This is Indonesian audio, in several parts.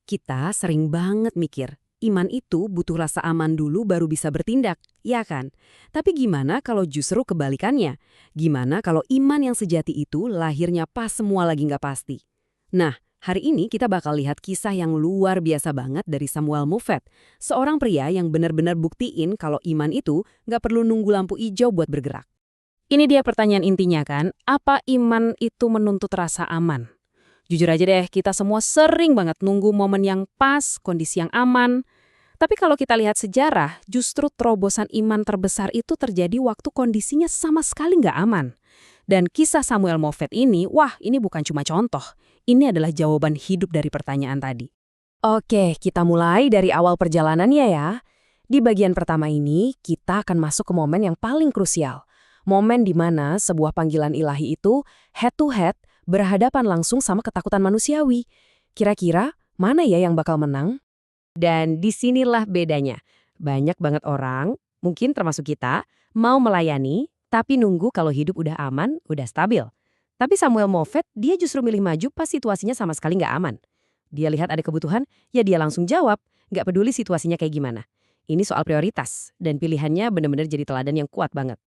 Kita sering banget mikir, iman itu butuh rasa aman dulu baru bisa bertindak, ya kan? Tapi gimana kalau justru kebalikannya? Gimana kalau iman yang sejati itu lahirnya pas semua lagi nggak pasti? Nah, hari ini kita bakal lihat kisah yang luar biasa banget dari Samuel Moffett, seorang pria yang benar-benar buktiin kalau iman itu nggak perlu nunggu lampu hijau buat bergerak. Ini dia pertanyaan intinya kan, apa iman itu menuntut rasa aman? Jujur aja deh, kita semua sering banget nunggu momen yang pas, kondisi yang aman. Tapi kalau kita lihat sejarah, justru terobosan iman terbesar itu terjadi waktu kondisinya sama sekali nggak aman. Dan kisah Samuel Moffett ini, wah ini bukan cuma contoh. Ini adalah jawaban hidup dari pertanyaan tadi. Oke, kita mulai dari awal perjalanannya ya. Di bagian pertama ini, kita akan masuk ke momen yang paling krusial. Momen di mana sebuah panggilan ilahi itu head to head berhadapan langsung sama ketakutan manusiawi. Kira-kira mana ya yang bakal menang? Dan disinilah bedanya. Banyak banget orang, mungkin termasuk kita, mau melayani, tapi nunggu kalau hidup udah aman, udah stabil. Tapi Samuel Moffett, dia justru milih maju pas situasinya sama sekali nggak aman. Dia lihat ada kebutuhan, ya dia langsung jawab, nggak peduli situasinya kayak gimana. Ini soal prioritas, dan pilihannya benar-benar jadi teladan yang kuat banget.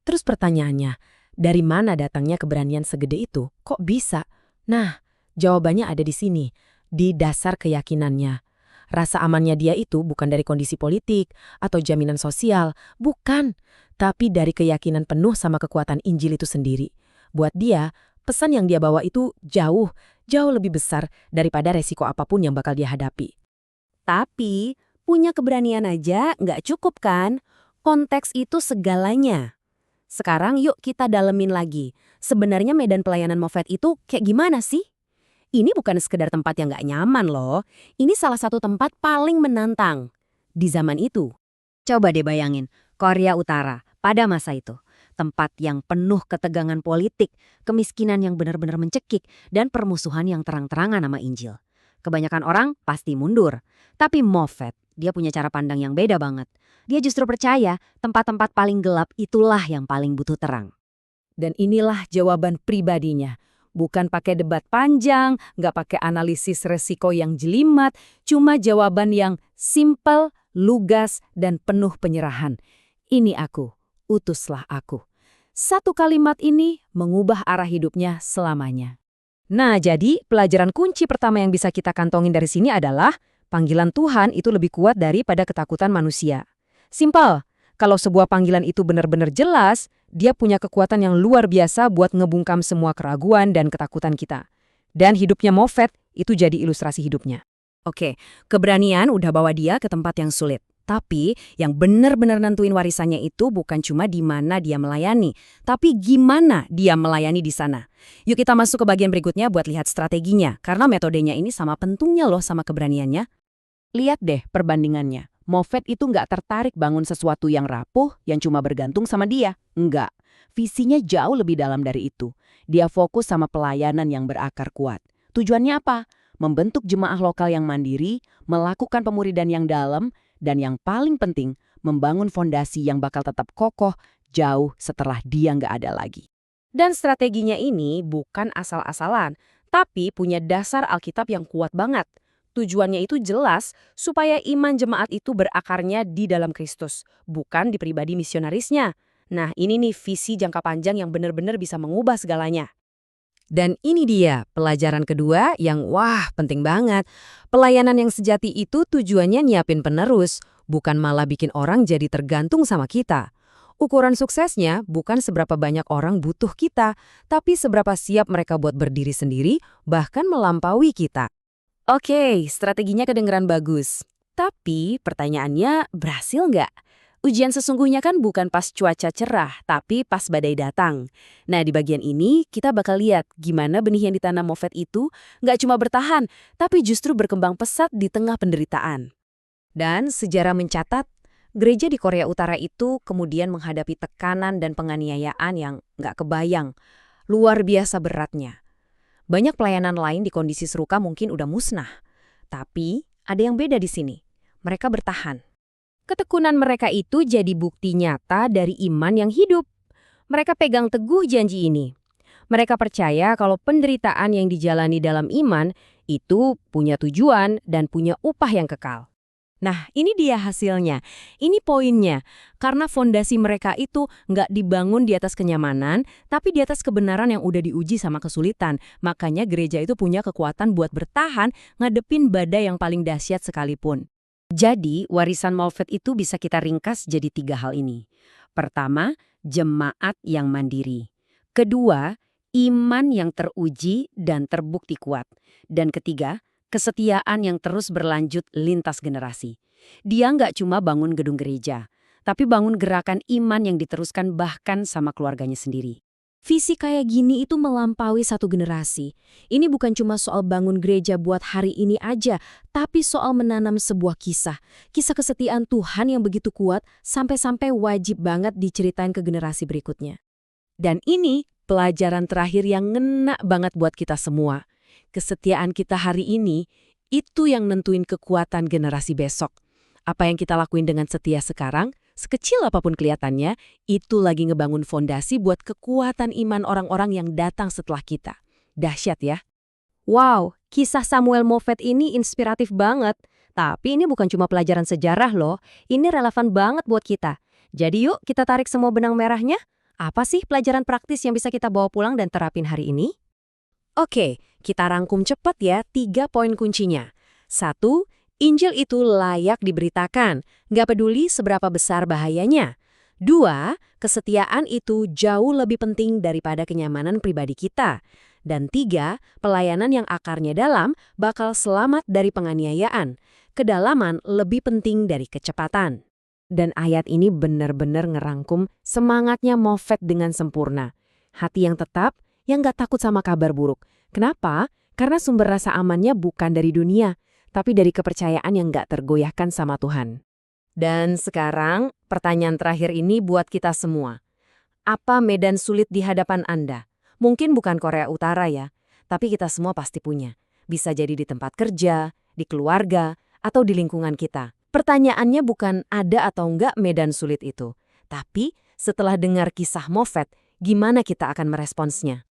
Terus pertanyaannya, dari mana datangnya keberanian segede itu? Kok bisa? Nah, jawabannya ada di sini, di dasar keyakinannya. Rasa amannya dia itu bukan dari kondisi politik atau jaminan sosial, bukan. Tapi dari keyakinan penuh sama kekuatan Injil itu sendiri. Buat dia, pesan yang dia bawa itu jauh lebih besar daripada resiko apapun yang bakal dia hadapi. Tapi, punya keberanian aja nggak cukup kan? Konteks itu segalanya. Sekarang yuk kita dalemin lagi. Sebenarnya medan pelayanan Moffett itu kayak gimana sih? Ini bukan sekedar tempat yang nggak nyaman loh. Ini salah satu tempat paling menantang di zaman itu. Coba deh bayangin, Korea Utara pada masa itu. Tempat yang penuh ketegangan politik, kemiskinan yang benar-benar mencekik, dan permusuhan yang terang-terangan sama Injil. Kebanyakan orang pasti mundur. Tapi Moffett, dia punya cara pandang yang beda banget. Dia justru percaya tempat-tempat paling gelap itulah yang paling butuh terang. Dan inilah jawaban pribadinya. Bukan pakai debat panjang, nggak pakai analisis resiko yang jelimet, cuma jawaban yang simpel, lugas, dan penuh penyerahan. Ini aku, utuslah aku. Satu kalimat ini mengubah arah hidupnya selamanya. Nah, jadi pelajaran kunci pertama yang bisa kita kantongin dari sini adalah panggilan Tuhan itu lebih kuat daripada ketakutan manusia. Simpel, kalau sebuah panggilan itu benar-benar jelas, dia punya kekuatan yang luar biasa buat ngebungkam semua keraguan dan ketakutan kita. Dan hidupnya Moffett itu jadi ilustrasi hidupnya. Oke, keberanian udah bawa dia ke tempat yang sulit. Tapi yang benar-benar nentuin warisannya itu bukan cuma di mana dia melayani, tapi gimana dia melayani di sana. Yuk kita masuk ke bagian berikutnya buat lihat strateginya, karena metodenya ini sama pentingnya loh sama keberaniannya. Lihat deh perbandingannya. Moffett itu nggak tertarik bangun sesuatu yang rapuh, yang cuma bergantung sama dia. Enggak. Visinya jauh lebih dalam dari itu. Dia fokus sama pelayanan yang berakar kuat. Tujuannya apa? Membentuk jemaah lokal yang mandiri, melakukan pemuridan yang dalam, dan yang paling penting, membangun fondasi yang bakal tetap kokoh jauh setelah dia nggak ada lagi. Dan strateginya ini bukan asal-asalan, tapi punya dasar Alkitab yang kuat banget. Tujuannya itu jelas supaya iman jemaat itu berakarnya di dalam Kristus, bukan di pribadi misionarisnya. Nah, ini nih visi jangka panjang yang benar-benar bisa mengubah segalanya. Dan ini dia pelajaran kedua yang wah penting banget. Pelayanan yang sejati itu tujuannya nyiapin penerus, bukan malah bikin orang jadi tergantung sama kita. Ukuran suksesnya bukan seberapa banyak orang butuh kita, tapi seberapa siap mereka buat berdiri sendiri, bahkan melampaui kita. Oke, strateginya kedengeran bagus. Tapi pertanyaannya, berhasil nggak? Ujian sesungguhnya kan bukan pas cuaca cerah, tapi pas badai datang. Nah, di bagian ini kita bakal lihat gimana benih yang ditanam Moffett itu nggak cuma bertahan, tapi justru berkembang pesat di tengah penderitaan. Dan sejarah mencatat, gereja di Korea Utara itu kemudian menghadapi tekanan dan penganiayaan yang nggak kebayang. Luar biasa beratnya. Banyak pelayanan lain di kondisi serupa mungkin udah musnah. Tapi ada yang beda di sini. Mereka bertahan. Ketekunan mereka itu jadi bukti nyata dari iman yang hidup. Mereka pegang teguh janji ini. Mereka percaya kalau penderitaan yang dijalani dalam iman Itu punya tujuan dan punya upah yang kekal. Nah, ini dia hasilnya. Ini poinnya. Karena fondasi mereka itu nggak dibangun di atas kenyamanan, tapi di atas kebenaran yang udah diuji sama kesulitan. Makanya gereja itu punya kekuatan buat bertahan ngadepin badai yang paling dahsyat sekalipun. Jadi, warisan Moffat itu bisa kita ringkas jadi 3 hal ini. Pertama, jemaat yang mandiri. Kedua, iman yang teruji dan terbukti kuat. Dan ketiga, kesetiaan yang terus berlanjut lintas generasi. Dia nggak cuma bangun gedung gereja, tapi bangun gerakan iman yang diteruskan bahkan sama keluarganya sendiri. Visi kayak gini itu melampaui satu generasi. Ini bukan cuma soal bangun gereja buat hari ini aja, tapi soal menanam sebuah kisah. Kisah kesetiaan Tuhan yang begitu kuat sampai-sampai wajib banget diceritain ke generasi berikutnya. Dan ini pelajaran terakhir yang ngena banget buat kita semua. Kesetiaan kita hari ini, itu yang nentuin kekuatan generasi besok. Apa yang kita lakuin dengan setia sekarang, sekecil apapun kelihatannya, itu lagi ngebangun fondasi buat kekuatan iman orang-orang yang datang setelah kita. Dahsyat ya. Wow, kisah Samuel Moffat ini inspiratif banget. Tapi ini bukan cuma pelajaran sejarah loh, ini relevan banget buat kita. Jadi yuk kita tarik semua benang merahnya. Apa sih pelajaran praktis yang bisa kita bawa pulang dan terapin hari ini? Oke, kita rangkum cepat ya 3 poin kuncinya. 1. Injil itu layak diberitakan, nggak peduli seberapa besar bahayanya. 2. Kesetiaan itu jauh lebih penting daripada kenyamanan pribadi kita. Dan 3. Pelayanan yang akarnya dalam bakal selamat dari penganiayaan. Kedalaman lebih penting dari kecepatan. Dan ayat ini benar-benar ngerangkum semangatnya Moffat dengan sempurna. Hati yang tetap, yang nggak takut sama kabar buruk. Kenapa? Karena sumber rasa amannya bukan dari dunia, tapi dari kepercayaan yang nggak tergoyahkan sama Tuhan. Dan sekarang, pertanyaan terakhir ini buat kita semua. Apa medan sulit di hadapan Anda? Mungkin bukan Korea Utara ya, tapi kita semua pasti punya. Bisa jadi di tempat kerja, di keluarga, atau di lingkungan kita. Pertanyaannya bukan ada atau enggak medan sulit itu, tapi setelah dengar kisah Moffat, gimana kita akan meresponsnya?